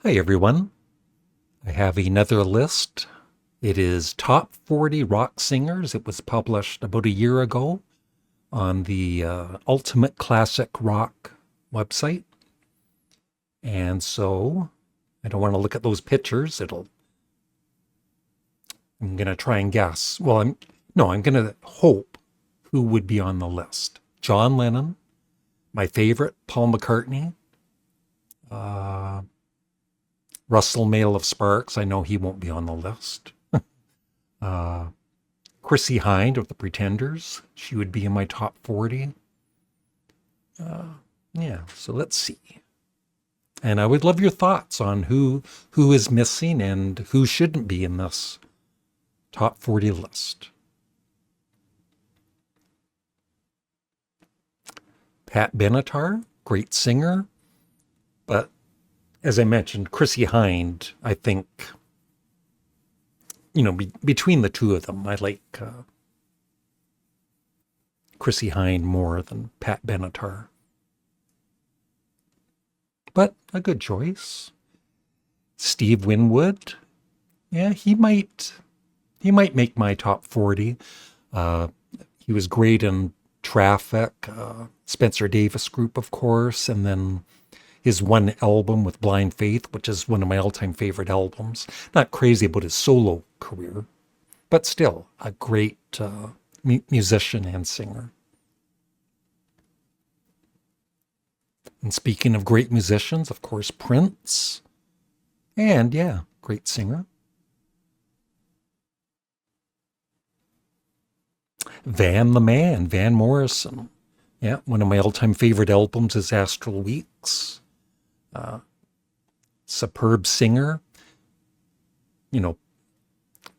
Hi everyone. I have another list. It is Top 40 Rock Singers. It was published about a year ago on the Ultimate Classic Rock website. And so I don't want to look at those pictures. I'm going to try and guess. I'm going to hope who would be on the list. John Lennon, my favorite, Paul McCartney, Russell Mael of Sparks. I know he won't be on the list. Chrissie Hynde of the Pretenders. She would be in my top 40. So let's see. And I would love your thoughts on who is missing and who shouldn't be in this top 40 list. Pat Benatar, great singer, but as I mentioned, Chrissie Hynde, I think, between the two of them, I like Chrissie Hynde more than Pat Benatar. But a good choice. Steve Winwood, yeah, he might make my top 40. He was great in Traffic, Spencer Davis Group, of course, and then his one album with Blind Faith, which is one of my all-time favorite albums. Not crazy about his solo career, but still a great musician and singer. And speaking of great musicians, of course, Prince. And yeah, great singer. Van the Man, Van Morrison. Yeah, one of my all-time favorite albums is Astral Weeks. Superb singer.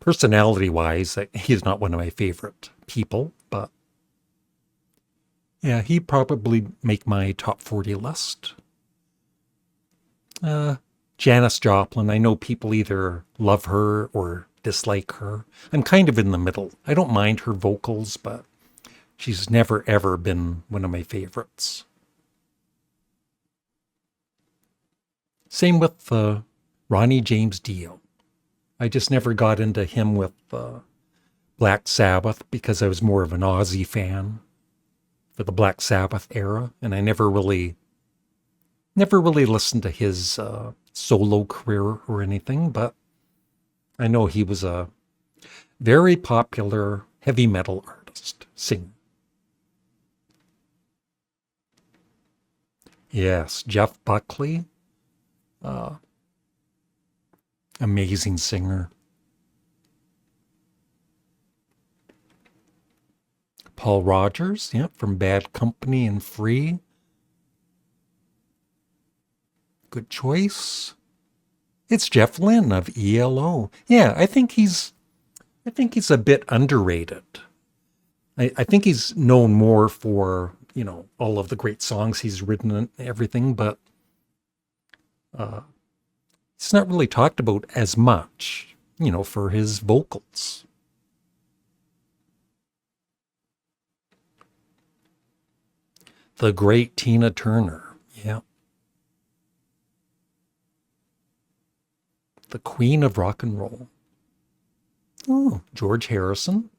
Personality-wise, he's not one of my favorite people, but yeah, he'd probably make my top 40 list. Janis Joplin, I know people either love her or dislike her. I'm kind of in the middle. I don't mind her vocals, but she's never ever been one of my favorites. Same with Ronnie James Dio. I just never got into him with Black Sabbath because I was more of an Ozzy fan for the Black Sabbath era, and I never really listened to his solo career or anything, but I know he was a very popular heavy metal artist, singer. Yes, Jeff Buckley, amazing singer. Paul Rogers, yeah, from Bad Company and Free. Good choice. It's Jeff Lynne of ELO. Yeah, I think he's a bit underrated. I think he's known more for, all of the great songs he's written and everything, but he's not really talked about as much, for his vocals. The great Tina Turner. Yeah. The Queen of Rock and Roll. Oh, George Harrison.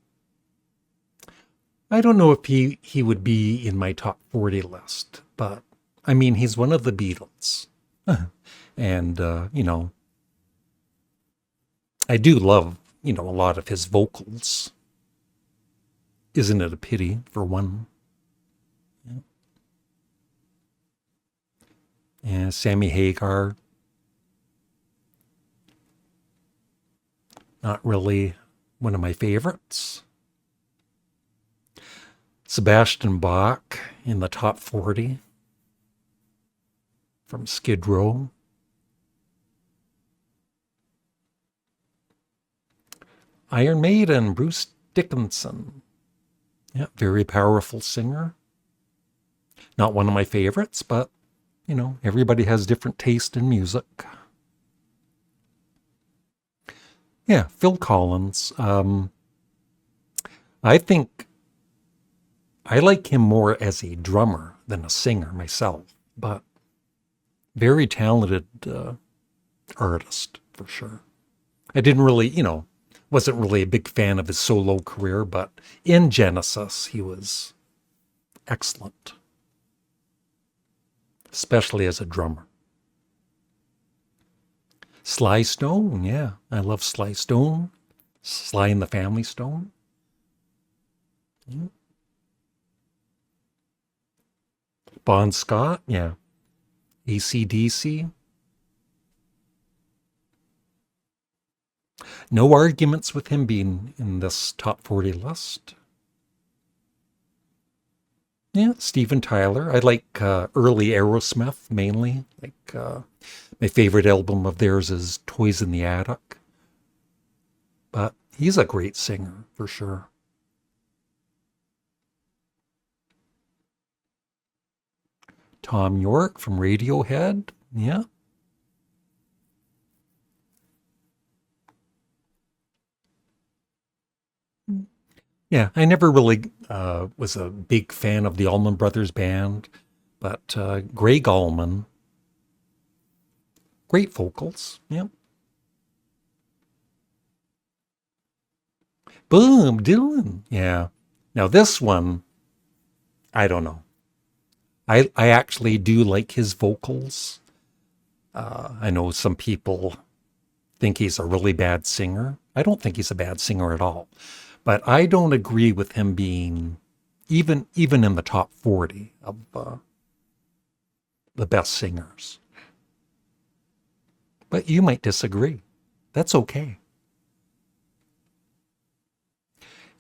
I don't know if he would be in my top 40 list, but I mean, he's one of the Beatles. And, I do love, a lot of his vocals. Isn't it a pity for one? Yeah, Sammy Hagar. Not really one of my favorites. Sebastian Bach in the top 40 from Skid Row. Iron Maiden, Bruce Dickinson. Yeah, very powerful singer. Not one of my favorites, but, everybody has different taste in music. Yeah, Phil Collins. I think I like him more as a drummer than a singer myself, but very talented artist for sure. I didn't really, wasn't really a big fan of his solo career, but in Genesis, he was excellent, especially as a drummer. Sly Stone, yeah, I love Sly Stone. Sly and the Family Stone. Yeah. Bon Scott, yeah. AC/DC. No arguments with him being in this top 40 list. Yeah, Steven Tyler. I like early Aerosmith mainly. My favorite album of theirs is Toys in the Attic. But he's a great singer for sure. Tom York from Radiohead. Yeah. Yeah, I never really was a big fan of the Allman Brothers Band, but Greg Allman, great vocals. Yeah. Boom, Dylan. Yeah. Now this one, I don't know. I actually do like his vocals. I know some people think he's a really bad singer. I don't think he's a bad singer at all. But I don't agree with him being even in the top 40 of the best singers. But you might disagree. That's okay.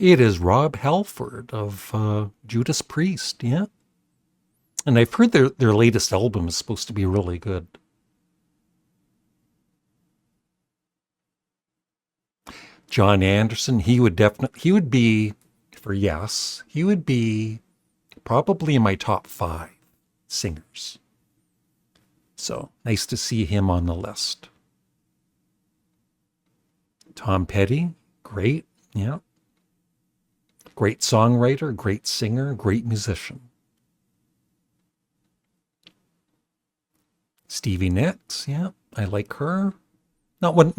It is Rob Halford of Judas Priest, yeah. And I've heard their latest album is supposed to be really good. John Anderson, he would be, for yes, he would be probably in my top 5 singers. So nice to see him on the list. Tom Petty, great, yeah. Great songwriter, great singer, great musician. Stevie Nicks, yeah, I like her. Not one,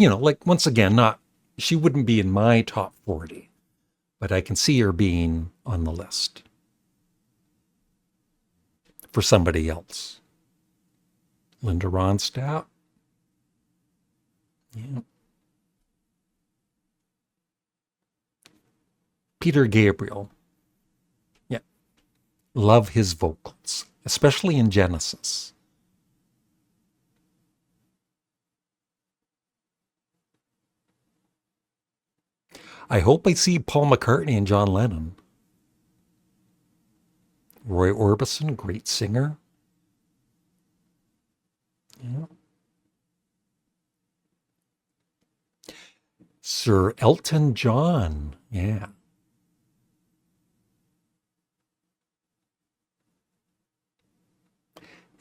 once again, she wouldn't be in my top 40, but I can see her being on the list for somebody else. Linda Ronstadt, yeah. Peter Gabriel, yeah, love his vocals, especially in Genesis. I hope I see Paul McCartney and John Lennon. Roy Orbison, great singer. Yeah. Sir Elton John, yeah.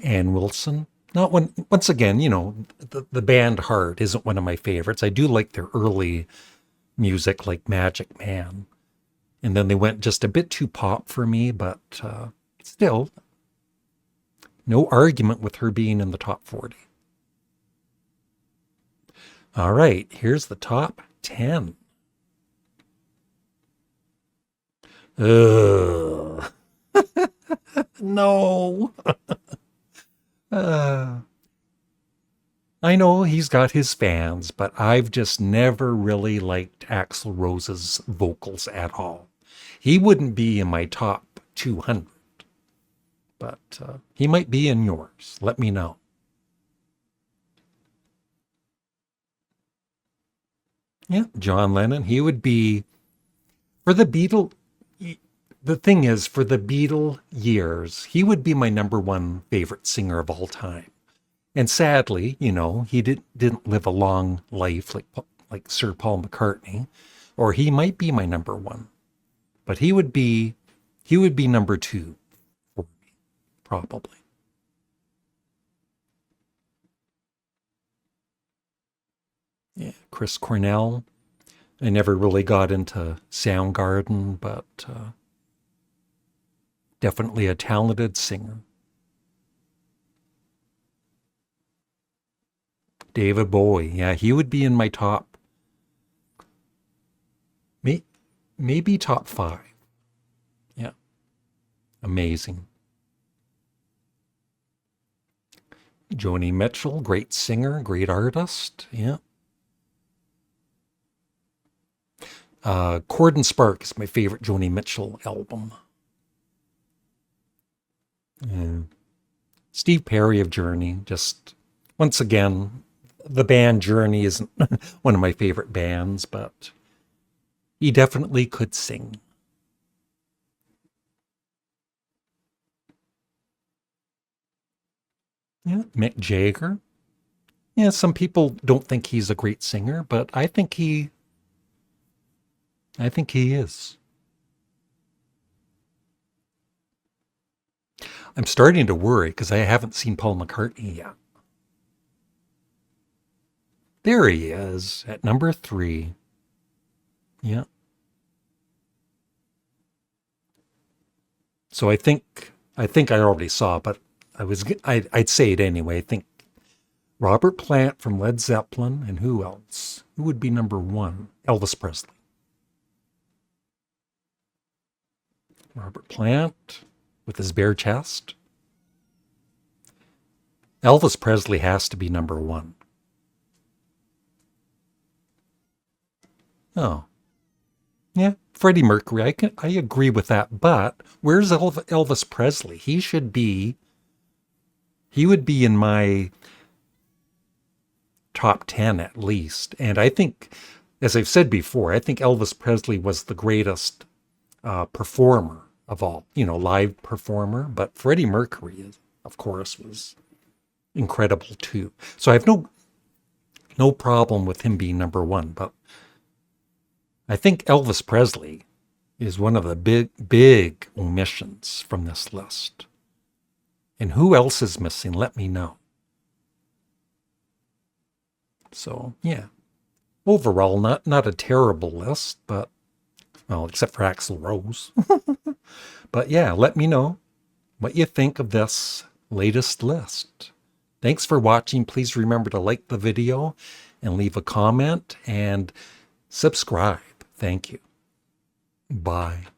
Ann Wilson. Not one. Once again, the band Heart isn't one of my favorites. I do like their early music, like Magic Man, and then they went just a bit too pop for me. But still, no argument with her being in the top 40. All right, here's the top 10. Ugh. No. I know he's got his fans, but I've just never really liked Axl Rose's vocals at all. He wouldn't be in my top 200, but he might be in yours. Let me know. Yeah, John Lennon, he would be, for the Beatle, the thing is, for the Beatle years, he would be my number one favorite singer of all time. And sadly, he didn't live a long life like Sir Paul McCartney, or he might be my number one, but he would be number 2 for me, probably. Yeah, Chris Cornell. I never really got into Soundgarden, but definitely a talented singer. David Bowie. Yeah, he would be in my top, maybe top 5. Yeah, amazing. Joni Mitchell, great singer, great artist. Yeah. Cord and Spark is my favorite Joni Mitchell album. Yeah. Steve Perry of Journey, just once again, the band Journey isn't one of my favorite bands, but he definitely could sing. Yeah, Mick Jagger. Yeah, some people don't think he's a great singer, but I think he is. I'm starting to worry because I haven't seen Paul McCartney yet. There he is at number 3. Yeah. So I think I already saw, but I'd say it anyway. I think Robert Plant from Led Zeppelin, and who else? Who would be number 1? Elvis Presley. Robert Plant with his bare chest. Elvis Presley has to be number 1. Oh, yeah. Freddie Mercury. I agree with that. But where's Elvis Presley? He would be in my top 10 at least. And I think, as I've said before, I think Elvis Presley was the greatest performer of all, live performer. But Freddie Mercury, of course, was incredible too. So I have no problem with him being number 1. But I think Elvis Presley is one of the big omissions from this list. And who else is missing? Let me know. So, yeah. Overall, not a terrible list, but, well, except for Axl Rose. But yeah, let me know what you think of this latest list. Thanks for watching. Please remember to like the video and leave a comment and subscribe. Thank you. Bye.